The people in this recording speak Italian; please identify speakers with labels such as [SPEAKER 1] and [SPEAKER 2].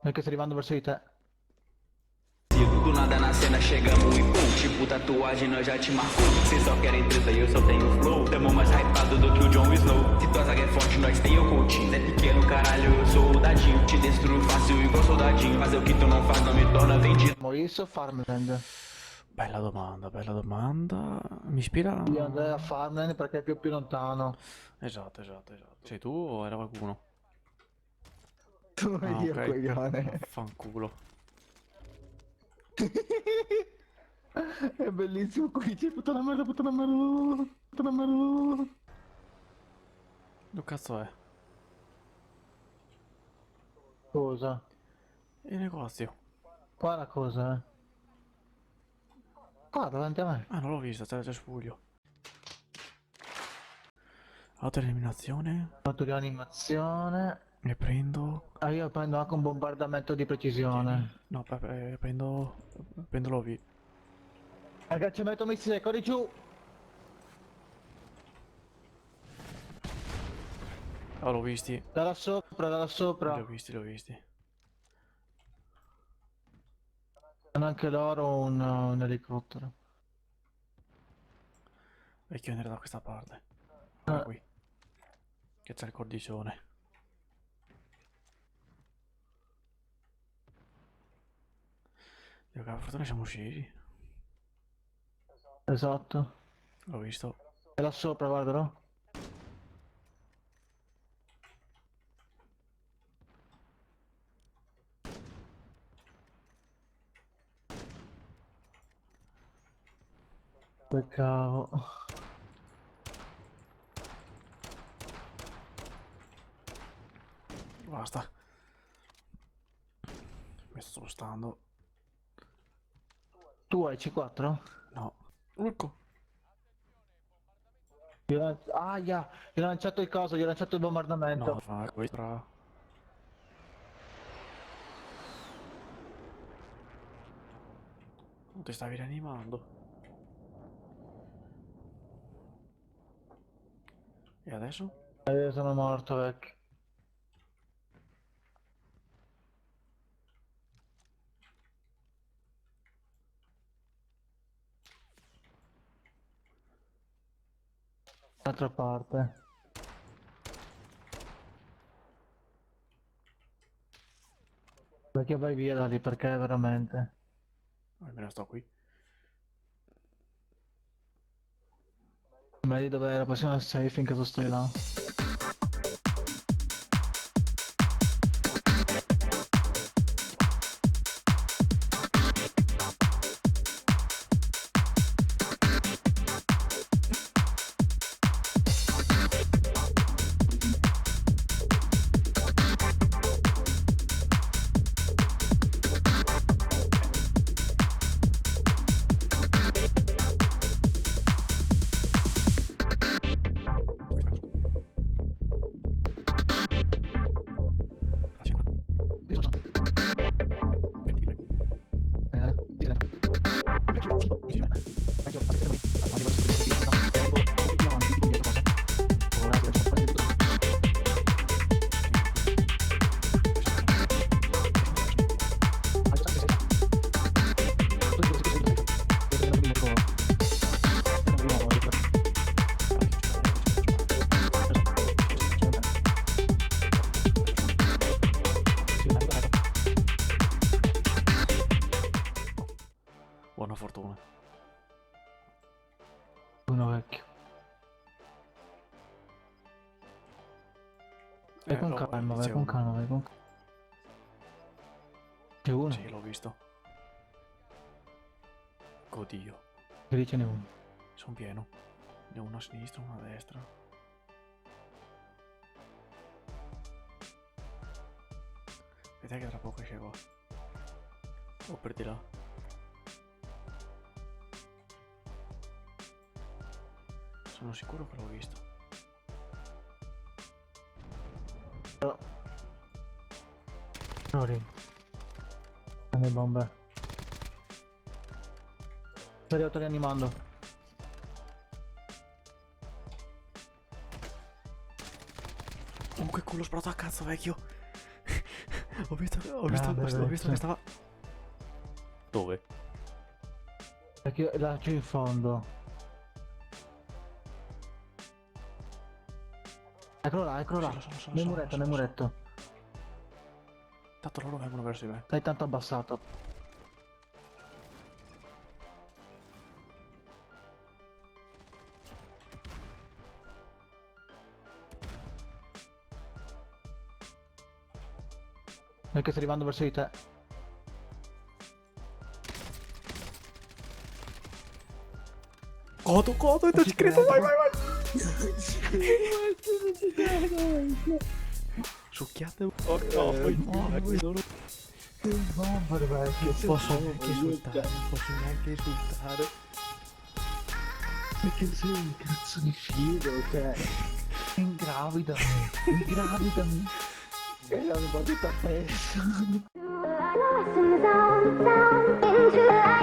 [SPEAKER 1] Perché sto arrivando verso di te.
[SPEAKER 2] Do nada na cena chegamos e pum, tipo tatuagem nós já te marcou. Cês só querem treta e eu só tenho flow. Tamo mais hypado do que o Jon Snow. Se tua zaga é forte, nós tem o Coutinho. É pequeno, caralho, eu sou o dadinho. Te destruo fácil igual soldadinho. Fazer o que tu não faz não me torna vendido.
[SPEAKER 1] Morisse o Farmland?
[SPEAKER 3] Bella domanda, bella domanda. Mi ispira...
[SPEAKER 1] Io andrei a Farmland perché è più lontano.
[SPEAKER 3] Esatto, esatto, esatto. Sei tu o era qualcuno?
[SPEAKER 1] Tu
[SPEAKER 3] Ah,
[SPEAKER 1] io,
[SPEAKER 3] ok.
[SPEAKER 1] coglione.
[SPEAKER 3] Fanculo.
[SPEAKER 1] È bellissimo qui, dice puttana merda, puttana merda, puttana merda.
[SPEAKER 3] Dove cazzo è?
[SPEAKER 1] Cosa?
[SPEAKER 3] Il negozio.
[SPEAKER 1] Qua è la cosa, eh. Qua davanti a me.
[SPEAKER 3] Ah, non l'ho vista, c'era già spuglio. Autoeliminazione.
[SPEAKER 1] Autorianimazione.
[SPEAKER 3] E prendo...
[SPEAKER 1] Ah, io prendo anche un bombardamento di precisione.
[SPEAKER 3] No, prendo... Prendo l'OV.
[SPEAKER 1] Ragazzi, metto missile, corri giù.
[SPEAKER 3] Oh, l'ho visti.
[SPEAKER 1] Dalla sopra, dalla sopra.
[SPEAKER 3] Li ho visti, li ho visti.
[SPEAKER 1] Hanno anche loro un elicottero.
[SPEAKER 3] Vecchio andare da questa parte. Guarda qui. Che c'è il cordicione. Dio, che fortuna siamo usciti.
[SPEAKER 1] Esatto.
[SPEAKER 3] L'ho visto.
[SPEAKER 1] È là sopra, guardalo. Peccavo.
[SPEAKER 3] Basta. Mi sto spostando.
[SPEAKER 1] Tu hai C4?
[SPEAKER 3] No. Urco.
[SPEAKER 1] Aia, gli ho lanciato il coso, gli ho lanciato il bombardamento.
[SPEAKER 3] No, fa questa. Non ti stavi rianimando. E adesso?
[SPEAKER 1] Io sono morto, vecchio. D'altra parte. Perché vai via da lì? Perché veramente?
[SPEAKER 3] Almeno sto qui.
[SPEAKER 1] Vedi dove è la prossima safe in caso stai là.
[SPEAKER 3] Buona fortuna.
[SPEAKER 1] Uno vecchio. Vai con calma, vai con calma, vai con calma. C'è uno?
[SPEAKER 3] Sì, l'ho visto. Oddio.
[SPEAKER 1] Che lì ce n'è uno.
[SPEAKER 3] Sono pieno. Ne ho uno a sinistra, uno a destra. Vedete che tra poco esce qua. O per di là. Sono sicuro che l'ho visto.
[SPEAKER 1] Sorry. Le bombe. Sto arrivato rianimando.
[SPEAKER 3] Oh, che culo sparato a cazzo, vecchio. Ho visto che stava... Dove?
[SPEAKER 1] Perché laggiù in fondo. Eccolo là, eccolo là.
[SPEAKER 3] Lo so,
[SPEAKER 1] Nel
[SPEAKER 3] lo
[SPEAKER 1] muretto,
[SPEAKER 3] so,
[SPEAKER 1] nel
[SPEAKER 3] lo so.
[SPEAKER 1] muretto.
[SPEAKER 3] Tanto loro vengono verso di me.
[SPEAKER 1] Stai tanto abbassato. Perché sta arrivando verso di te.
[SPEAKER 3] Codo, non ci credo, vai. Succhiate. Oh no, poi no,
[SPEAKER 1] Non
[SPEAKER 3] posso neanche insultare, non posso neanche insultare.
[SPEAKER 1] Perché sei un cazzo di figo, cioè. Ingravidami, ingravidami. E l'hanno battuta a pezzo.
[SPEAKER 4] Lost in the zone, into the